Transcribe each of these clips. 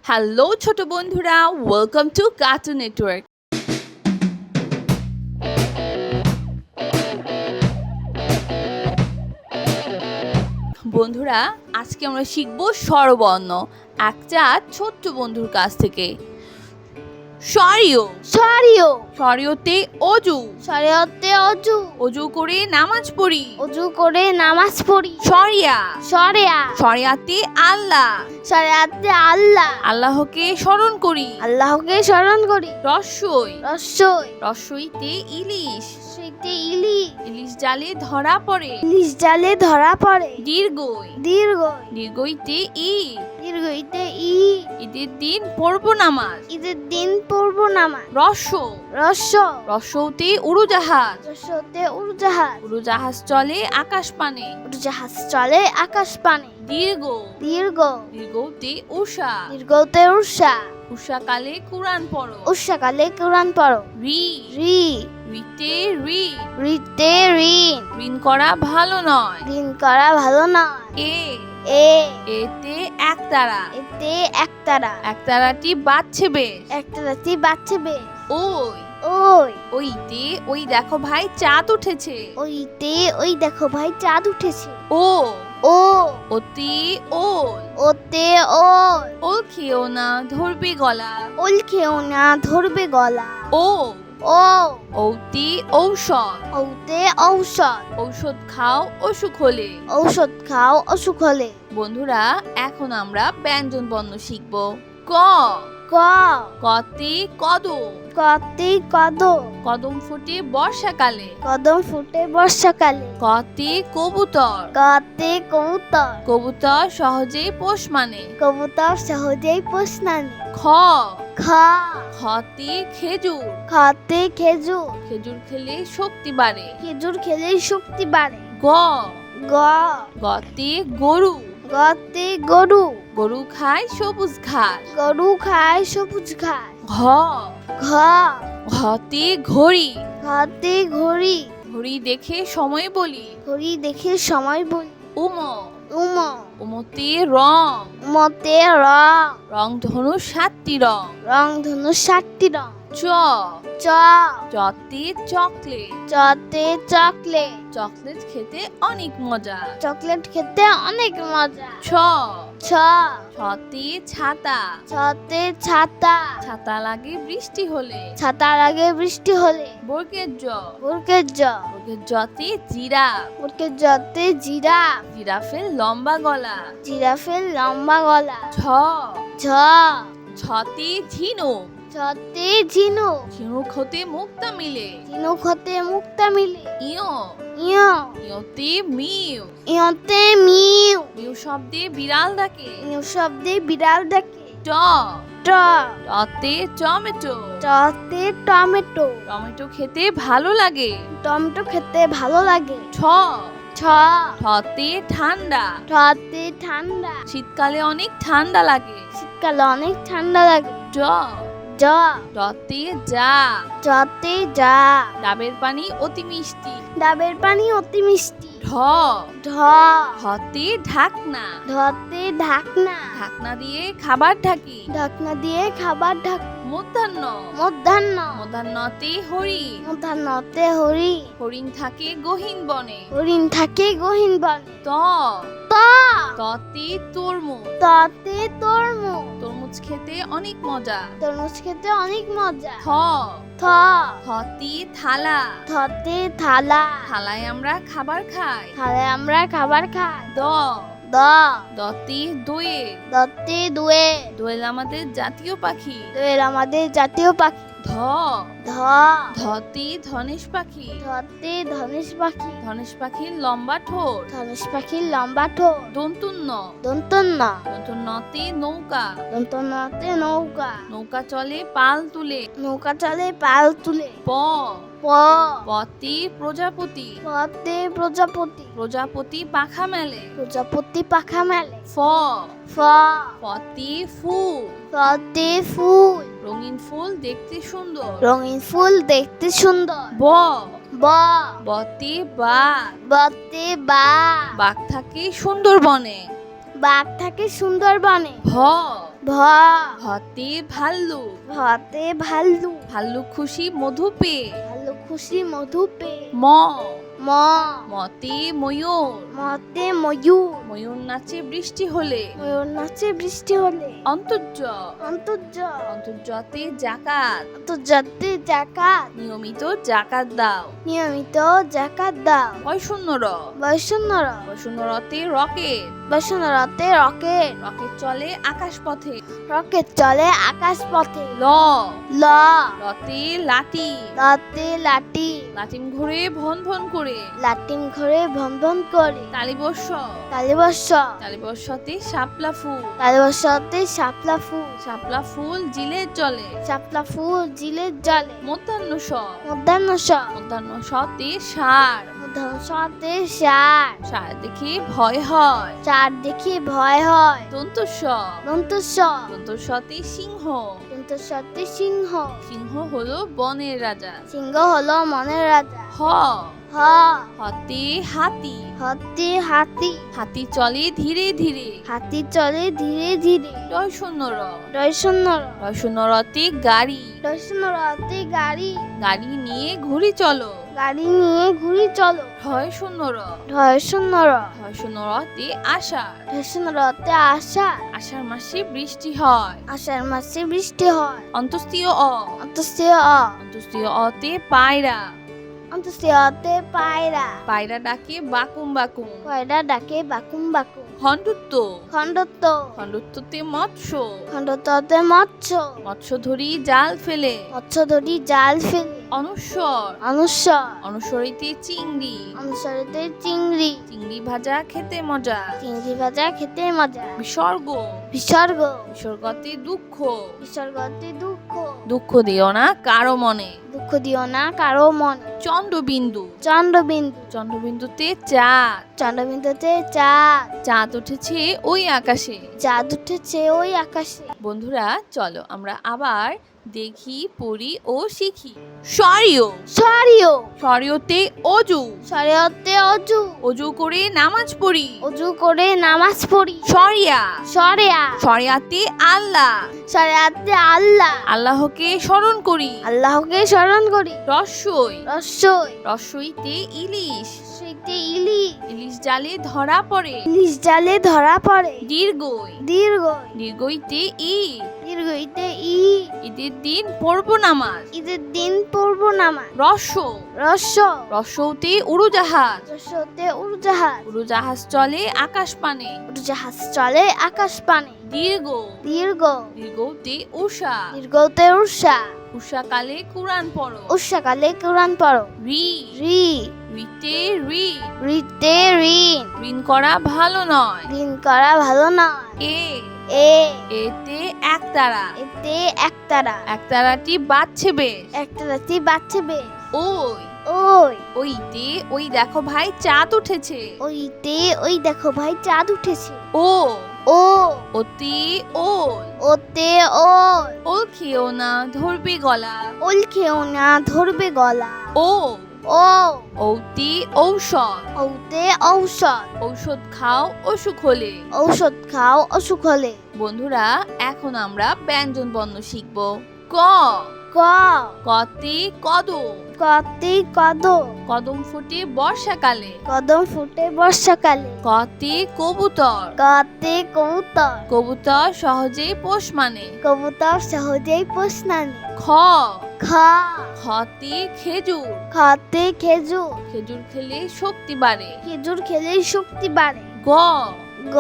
Hello ছোট বন্ধুরা, welcome to cartoon network. বন্ধুরা, আজকে আমরা শিখব স্বরবর্ণ একটা ছোট্ট বন্ধুর কাছ থেকে। সরিও সরিও সরিওতে অজু, সরিয়তে অজু অজু করে নামাজ পড়ি। অজু করে নামাজ পড়ি। সরিয়া সরিয়া সরিয়াতে আল্লাহ, সরিয়াতে আল্লাহ আল্লাহকে স্মরণ করি। আল্লাহকে স্মরণ করি। রস্যই রস্যই রস্যইতে ইলিশ, সেইতে ইলিশ ইলিশ জালে ধরা পড়ে। ইলিশ জালে ধরা পড়ে। দীর্ঘই দীর্ঘই দীর্ঘইতে ঈদ, দীর্ঘইতে ঈদের দিন পড়ব নামাজ। ঈদের দিন পড়ব নামাজ। রস্য রস্য রস্যতে উড়োজাহাজ, রস্যতে উড়োজাহাজ উড়োজাহাজ চলে আকাশ পানে। উড়োজাহাজ চলে আকাশ পানে। দীর্ঘ দীর্ঘ দীর্ঘতে উষা, দীর্ঘতে উষা উষাকালে কুরআন পড়ো। উষাকালে কোরআন পড়ো। রি রি রিতে ঋণ, রিতে ঋণ ঋণ করা ভালো নয়। ঋণ করা ভালো নয়। এ এ এতে একতারা, এতে একতারা একতারাটি বাজছে বেশ। একতারাটি বাচ্চা বেশ। ওই ওই ওইতে ওই দেখো ভাই চাঁদ উঠেছে। ওইতে ওই দেখো ভাই চাঁদ উঠেছে। ও ও অতি ওল, ওতে ওল ওল খেও না ধরবে গলা। ওল খেও না ধরবে গলা। ও ও ঔতি ঔষধ, ওতে ঔষধ ঔষধ খাও অসুখ হলে। ঔষধ খাও অসুখ হলে। বন্ধুরা, এখন আমরা ব্যঞ্জন বর্ণ শিখব। ক ক কতে কদম, কতে কদম কদম ফোটে বর্ষাকালে। কদম ফুটে বর্ষাকালে। কতে কবুতর, কতে কবুতর কবুতর সহজেই পোষ মানে। কবুতর সহজেই পোষ নানে। খ খ খতে খেজুর, খাতে খেজুর খেজুর খেলে শক্তি বাড়ে। খেজুর খেলে শক্তি বাড়ে। গ গ গতে গরু, গতে গরু গরু খায় সবুজ ঘাস। গরু খায় সবুজ ঘাস। ঘ ঘ ঘতে ঘড়ি, ঘতে ঘড়ি ঘড়ি দেখে সময় বলি। ঘড়ি দেখে সময় বলি। উম উম উমতে রং, মতে রং রং ধনু 7টি রং। রং ধনু 7টি রং। চ চ চতে চকলেট, চতে চকলেট চকলেট খেতে অনেক মজা। চকলেট খেতে অনেক মজা। ছ ছ ছতে ছাতা, ছতে ছাতা ছাতা লাগে বৃষ্টি হলে। ছাতা লাগে বৃষ্টি হলে। বর্গের জ বর্গের জ বর্গের জতে জিরাফ, বর্গের জতে জিরাফ জিরাফের লম্বা গলা। জিরাফের লম্বা গলা। ঝ ঝ ছতে ঝিনুক, ছতে ঝিনুক ঝিনুক হতে মুক্তা মিলে। ঝিনুক হতে মুক্তা মিলে। ইয় ইয় ইয়তে মিউ, ইয়তে মিউ মিউ শব্দে বিড়াল ডাকে। মিউ শব্দে বিড়াল ডাকে। ট ট টতে টমেটো, টতে টমেটো টমেটো খেতে ভালো লাগে। টমেটো খেতে ভালো লাগে। ঠ ছ ঠতে ঠান্ডা, ঠতে ঠান্ডা শীতকালে অনেক ঠান্ডা লাগে। শীতকালে অনেক ঠান্ডা লাগে। ড জ ডতে যা, জতে যা ডাবের পানি অতি মিষ্টি। ডাবের পানি অতি মিষ্টি। ঢ ঢ ঢতে ঢাকনা, ঢতে ঢাকনা ঢাকনা দিয়ে খাবার ঢাকি। ঢাকনা দিয়ে খাবার ঢাক। মধ্যাহ্ন মধ্যাহ্ন মধ্যাহ্নতে হরিণ, মধ্যাহ্নতে হরিণ হরিণ থাকে গহীন বনে। হরিণ থাকে গহীন বনে। ত ত ততে তরমুজ, ততে তরমুজ তরমুজ খেতে অনেক মজা। তরমুজ খেতে অনেক মজা। থ থ থতে থালা, থতে থালা থালায় আমরা খাবার খাই। থালায় আমরা খাবার খাই। দ দ দতে দোয়েল, দতে দুয়ে দোয়েল আমাদের জাতীয় পাখি। দোয়েল আমাদের জাতীয় পাখি। ধ ধ ধতে ধনেশ পাখি, ধতে ধনেশ পাখি ধনেশ পাখির লম্বা ঠোঁট। ধনেশ পাখির লম্বা ঠোঁট। দন্তুন্ন দন্তন্য দন্তন্নতে নৌকা, দন্তন্যতে নৌকা নৌকা চলে পাল তুলে। নৌকা চলে পাল তুলে। প প পতে প্রজাপতি, পতে প্রজাপতি প্রজাপতি পাখা মেলে। প্রজাপতি পাখা মেলে। ফ ফ ফতে ফুল, ফতে ফুল রঙিন ফুল দেখতে সুন্দর। রঙিন ফুল দেখতে সুন্দর। ব ব বতে বাঘ, বতে বাঘ বাঘ থাকে সুন্দরবনে। বাঘ থাকে সুন্দরবনে। ভ ভ ভতে ভাল্লুক, ভতে ভাল্লুক, ভাল্লুক খুশি মধু পেয়ে। ভাল্লুক খুশি মধু পেয়ে। ম ম মতে ময়ূর, মতে ময়ূর, ময়ূর নাচে বৃষ্টি হলে। ময়ূর নাচে বৃষ্টি হলে। অন্তর্য অন্তর্য অন্তর্যতে জাকাত, অন্তর্জাতে জাকাত, নিয়মিত জাকাত দাও। নিয়মিত জাকাত দাও। বৈষণ্যর বৈষ্ণর বৈষণ্যরতে রকেট, বৈষ্ণরতে রকেট, রকেট চলে আকাশ পথে। রকেট চলে আকাশ পথে। ল ল লতে লাঠি, লতে লাঠি, লাটিম ঘুরে ভন ভন করে। লাটিম ঘরে ভন করে। তালিবর্ষ তালিবর্ষ তালিবর্ষতে শাপলা ফুল, তালিবর্ষতে শাপলা ফুল, শাপলা ফুল জিলের জলে। শাপলা ফুল জিলের জলে। মধ্যাহ্ন স মধ্যাহ্ন মধ্যাহ্ন সতে সার, মধ্যাহ্ন সতে সার, সার দেখে ভয় হয়। চার দেখে ভয় হয়। দন্তস্ব দন্তস্ব দন্তস্বতে সিংহ, দন্তস্বতে সিংহ, সিংহ হলো বনের রাজা। সিংহ হলো মনের রাজা। হ হ হতে হাতি, হতে হাতি, হাতি চলে ধীরে ধীরে। হাতি চলে ধীরে ধীরে। রয় শূন্য র রয়শূন্যর রয় শূন্য রতে গাড়ি, রয়শূন্যরতে গাড়ি, গাড়ি নিয়ে ঘুরি চলো। গাড়ি নিয়ে ঘুরি চলো। ঢয় শূন্য র রয়শূন্যর ঢয় শূন্য রতে আষাঢ়, রয়শূন্যরতে আষাঢ়, আষাঢ় মাসে বৃষ্টি হয়। আষাঢ় মাসে বৃষ্টি হয়। অন্তস্তীয় অ অন্তস্তীয় অ অন্তস্তীয় অতে পায়রা, অন্তস্তীয়তে পায়রা, পায়রা ডাকে বাকুম বাকুম। পায়রা ডাকে বাকুম বাকুম। খণ্ডুত্ব খণ্ডত্ব খণ্ডত্বতে মৎস্য, খণ্ডত্বতে মৎস্য, মৎস্য ধরি জাল ফেলে। মৎস্য ধরি জাল ফেলে। অনুস্বর অনুস্বর অনুসরিতে চিংড়ি, অনুসরতে চিংড়ি, চিংড়ি ভাজা খেতে মজা। চিংড়ি ভাজা খেতে মজা। বিসর্গ বিসর্গ বিসর্গতে দুঃখ, বিসর্গতে দুঃখ, দুঃখ দিও না কারো মনে। দুঃখ দিও না কারো মনে। চন্দ্রবিন্দু চন্দ্রবিন্দু চন্দ্রবিন্দুতে চাঁদ, চন্দ্রবিন্দুতে চাঁদ, চাঁদ উঠেছে ওই আকাশে। চাঁদ উঠেছে ওই আকাশে। বন্ধুরা চলো আমরা আবার দেখি পড়ি ও শিখি। সরিও সরিও সরিওতে অজু, শরীয়তে অজু, অজু করে নামাজ পড়ি। অজু করে নামাজ পড়ি। সরিয়া সরিয়া সরিয়াতে আল্লাহ, শরিয়াতে আল্লাহ, আল্লাহকে স্মরণ করি। আল্লাহকে স্মরণ করি। রস্যই রস্যই রস্যইতে ইলিশ, সেইতে ইলিশ, ইলিশ জালে ধরা পড়ে। ইলিশ জালে ধরা পড়ে। দীর্ঘই দীর্ঘই দীর্ঘইতে ঈদ, দীর্ঘইতে ঈদ, ঈদের দিন পড়ব নামাজ। ঈদের দিন পড়ব নামাজ। রস্য রস্য রস্যতে উড়োজাহাজ, রস্যতে উড়োজাহাজ, উড়োজাহাজ চলে আকাশ পানে। উড়োজাহাজ চলে আকাশ পানে। দীর্ঘ দীর্ঘ দীর্ঘতে উষা, দীর্ঘতে উষা, উষাকালে কুরআন পড়ো। উষাকালে কোরআন পড়ো। রি রি রিতে ঋণ, রিতে ঋণ, ঋণ করা ভালো নয়। ঋণ করা ভালো নয়। এ এ এতে একতারা, এতে একতারা, একতারাটি বাজছে বেশ। একতারাটি বাচ্চা বেশ। ওই ওই ওইতে ওই দেখো ভাই চাঁদ উঠেছে। ওইতে ওই দেখো ভাই চাঁদ উঠেছে। ও ও ওতে ওল, ওতে ওল, ওল খেও না ধরবে গলা। ওল খেও না ধরবে গলা। ও ও ঔতে ঔষধ, ওতে ঔষধ, ঔষধ খাও অসুখ হলে। ঔষধ খাও অসুখ হলে। বন্ধুরা এখন আমরা ব্যঞ্জন বর্ণ শিখব। ক ক কতে কদম, কতে কদম, কদম ফোটে বর্ষাকালে। কদম ফুটে বর্ষাকালে। কতে কবুতর, কতে কবুতর, কবুতর সহজেই পোষ মানে। কবুতর সহজেই পোষ নানে। খ খ খতে খেজুর, খতে খেজুর, খেজুর খেলে শক্তি বাড়ে। খেজুর খেলেই শক্তি বাড়ে। গ গ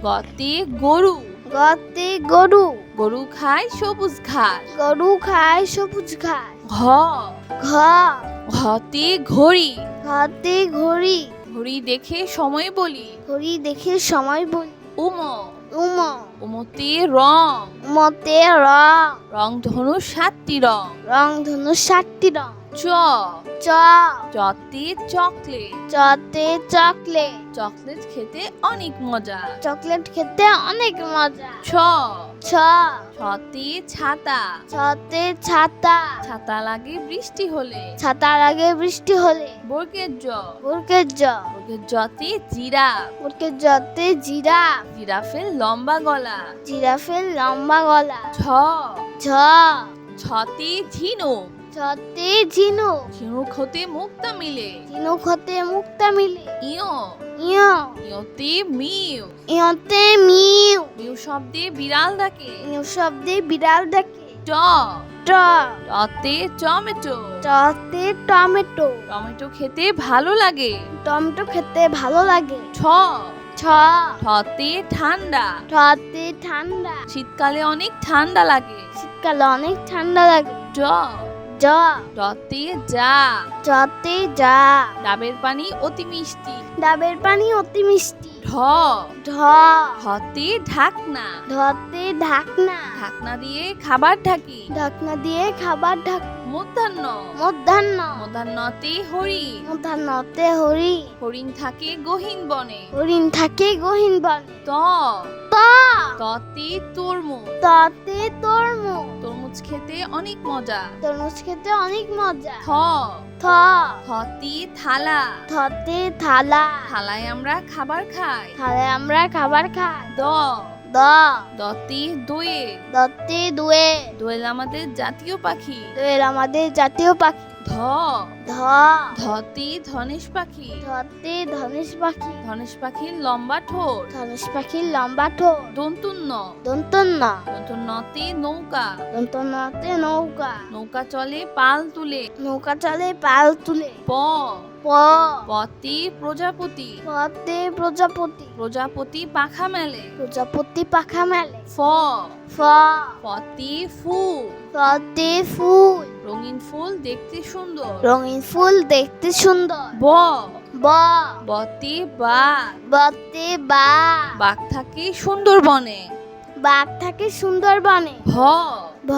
গতে গরু, গতে গরু, গরু খায় সবুজ ঘাস। গরু খায় সবুজ ঘাস। ঘ ঘ ঘতে ঘড়ি, ঘতে ঘড়ি, ঘড়ি দেখে সময় বলি। ঘড়ি দেখে সময় বলি। উম উম উমতে রং, মতে রং, রং ধনু 7টি রং। রং ধনু 7টি রং। চ চ চতে চকলেট। চতে চকলেট। চকলেট খেতে অনেক মজা। চকলেট খেতে অনেক মজা। ছ ছ ছতে ছাতা। ছতে ছাতা। ছাতা লাগে বৃষ্টি হলে। ছাতা লাগে বৃষ্টি হলে। বর্গের জ বর্গের জ বর্গের জতে জিরাফ। বর্গের জতে জিরাফ। জিরাফের লম্বা গলা। জিরাফের লম্বা গলা। ঝ ঝ ছতে ঝিনুক। ছতে ঝিনুক। ঝিনুক হতে মুক্তা মিলে। ঝিনুক হতে মুক্তা মিলে। ইয় ইয় ইয়তে মিউ। ইয়তে মিউ। মিউ শব্দে বিড়াল ডাকে। ইউ শব্দে বিড়াল ডাকে। ট ট টতে টমেটো। টতে টমেটো। টমেটো খেতে ভালো লাগে। টমেটো খেতে ভালো লাগে। ছ ছ ঠতে ঠান্ডা। ঠতে ঠান্ডা। শীতকালে অনেক ঠান্ডা লাগে। শীতকালে অনেক ঠান্ডা লাগে। ড জ ডতে যা। জতে যা। ডাবের পানি অতি মিষ্টি। ডাবের পানি অতি মিষ্টি। ঢ ঢ ঢতে ঢাকনা। ঢতে ঢাকনা। ঢাকনা দিয়ে খাবার ঢাকি। ঢাকনা দিয়ে খাবার ঢাক। মধ্যাহ্ন মধ্যাহ্ন মধ্যাহ্নতে হরিণ। মধ্যাহ্নতে হরি। হরিণ থাকে গহীন বনে। হরিণ থাকে গহীন বনে। ত ত ততে তরমুজ। ততে তরমুজ। তরমুজ খেতে অনেক মজা। তরমুজ খেতে অনেক মজা। থ থ থতে থালা। থতে থালা। থালায় আমরা খাবার খাই। থালায় আমরা খাবার খাই। দ দ দতে দোয়েল। দতে দুয়ে। দোয়েল আমাদের জাতীয় পাখি। দোয়েল আমাদের জাতীয় পাখি। ধ ধ ধতে ধনেশ পাখি। ধতে ধনেশ পাখি। ধনেশ পাখির লম্বা ঠোঁট। ধনেশ পাখির লম্বা ঠোঁট। দন্তুন্ন দন্তন্য দন্তন্নতে নৌকা। দন্তন্যতে নৌকা। নৌকা চলে পাল তুলে। নৌকা চলে পাল তুলে। প প পতে প্রজাপতি। পতে প্রজাপতি। প্রজাপতি পাখা মেলে। প্রজাপতি পাখা মেলে। ফ ফ ফতে ফুল। পতে ফুল। রঙিন ফুল দেখতে সুন্দর। রঙিন ফুল দেখতে সুন্দর। ব ব বতে বাঘ। বতে বাঘ। বাঘ থাকে সুন্দরবনে। বাঘ থাকে সুন্দরবনে। ভ ভ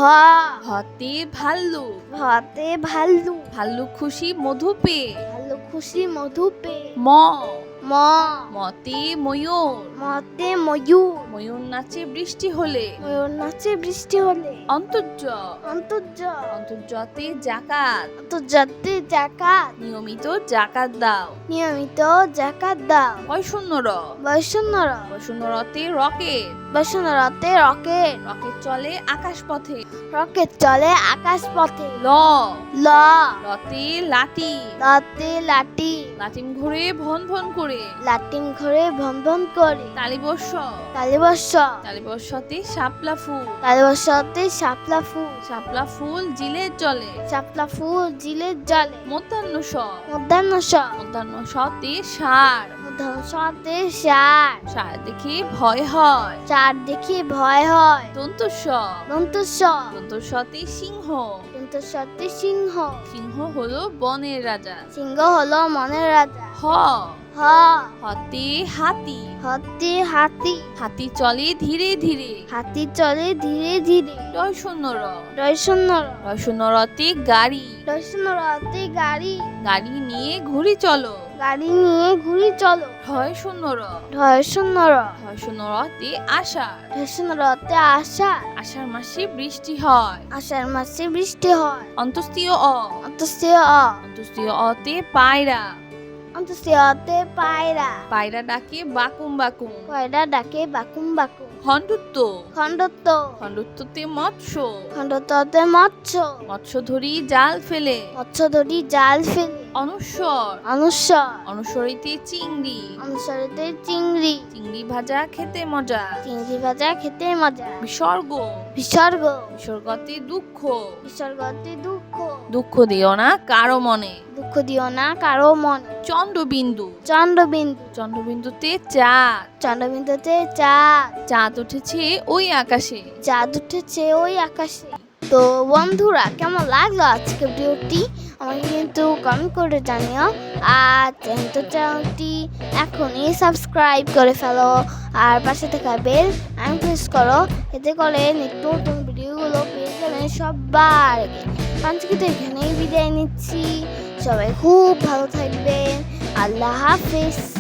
ভতে ভাল্লুক। ভতে ভাল্লুক। ভাল্লুক খুশি মধু পেয়ে। ভাল্লুক খুশি মধু পেয়ে। ম ম মতে ময়ূর। মতে ময়ূর। ময়ূর নাচে বৃষ্টি হলে। ময়ূর নাচে বৃষ্টি হলে। অন্তর্য অন্তর্য অন্তর্যতে জাকাত। আন্তর্জাতে জাকাত। নিয়মিত জাকাত দাও। নিয়মিত জাকাত দাও। বৈষণ্যর বৈষ্ণর বৈষণ্যরতে রকেট। বৈষ্ণরতে রকেট। রকেট চলে আকাশ পথে। রকেট চলে আকাশ পথে। ল ল লতে লাঠি। লতে লাঠি। লাটিম ঘুরে ভন ভন করে। লাটিম ঘরে ভন করে। তালিবর্ষ তালিবর্ষ তালিবর্ষতে শাপলা ফুল। তালিবর্ষতে শাপলা ফুল। শাপলা ফুল জিলের জলে। শাপলা ফুল জিলের জলে। মধ্যাহ্ন স মধ্যাহ্ন স মধ্যাহ্ন সতে ষাঁড়। মধ্যাহ্ন সতে ষাঁড়। ষাঁড় দেখে ভয় হয়। ষাঁড় দেখে ভয় হয়। দন্তস্ব দন্তস্ব দন্তস্বতে সিংহ। দন্তস্বতে সিংহ। সিংহ হলো বনের রাজা। সিংহ হলো মনের রাজা। হ হ হতে হাতি। হতে হাতি। হাতি চলে ধীরে ধীরে। হাতি চলে ধীরে ধীরে। ডয় শূন্য র রয়শূন্যর ডয় শূন্য রতে গাড়ি। রয়শূন্যরতে গাড়ি। গাড়ি নিয়ে ঘুরি চলো। গাড়ি নিয়ে ঘুরি চলো। ঢয় শূন্য র রয়শূন্যর ঢয় শূন্য রতে আষাঢ়। রয়শূন্যরতে আষাঢ়। আষাঢ় মাসে বৃষ্টি হয়। আষাঢ় মাসে বৃষ্টি হয়। অন্তস্তীয় অ অন্তস্তীয় অ অন্তস্তীয় অতে পায়রা। অন্তস্তীয়তে পায়রা। পায়রা ডাকে বাকুম বাকুম। পায়রা ডাকে বাকুম বাকুম। খণ্ডত্ব খণ্ডত্ব খণ্ডত্বতে মৎস্য। খণ্ডত্বতে মৎস্য। মৎস্য ধরি জাল ফেলে। মৎস্য ধরি জাল ফেলে। অনুস্বর অনুস্বর অনুসরিতে চিংড়ি। অনুসরিতে চিংড়ি। চিংড়ি ভাজা খেতে মজা। চিংড়ি ভাজা খেতে মজা। বিসর্গ বিসর্গ বিসর্গতে দুঃখ। বিসর্গতে দুঃখ। দুঃখ দিও না কারো মনে। দুঃখ দিও না কারো মনে। চন্দ্রবিন্দু চন্দ্রবিন্দু চন্দ্রবিন্দুতে চাঁদ। চন্দ্রবিন্দুতে চাঁদ। চাঁদ উঠেছে ওই আকাশে। চাঁদ উঠেছে ওই আকাশে। তো বন্ধুরা কেমন লাগলো আজকে ভিডিওটি আমাকে কিন্তু কমেন্ট করে জানিও। আর চ্যানেলটি এখনই সাবস্ক্রাইব করে ফেলো। আর পাশে থাকা বেল প্রেস করো, এতে করে নিত্য নতুন ভিডিওগুলো পেয়ে যাবেন সবার আগে। আজকে তো এখানেই বিদায় নিচ্ছি। সবাই খুব ভালো থাকবেন। আল্লাহ হাফেজ।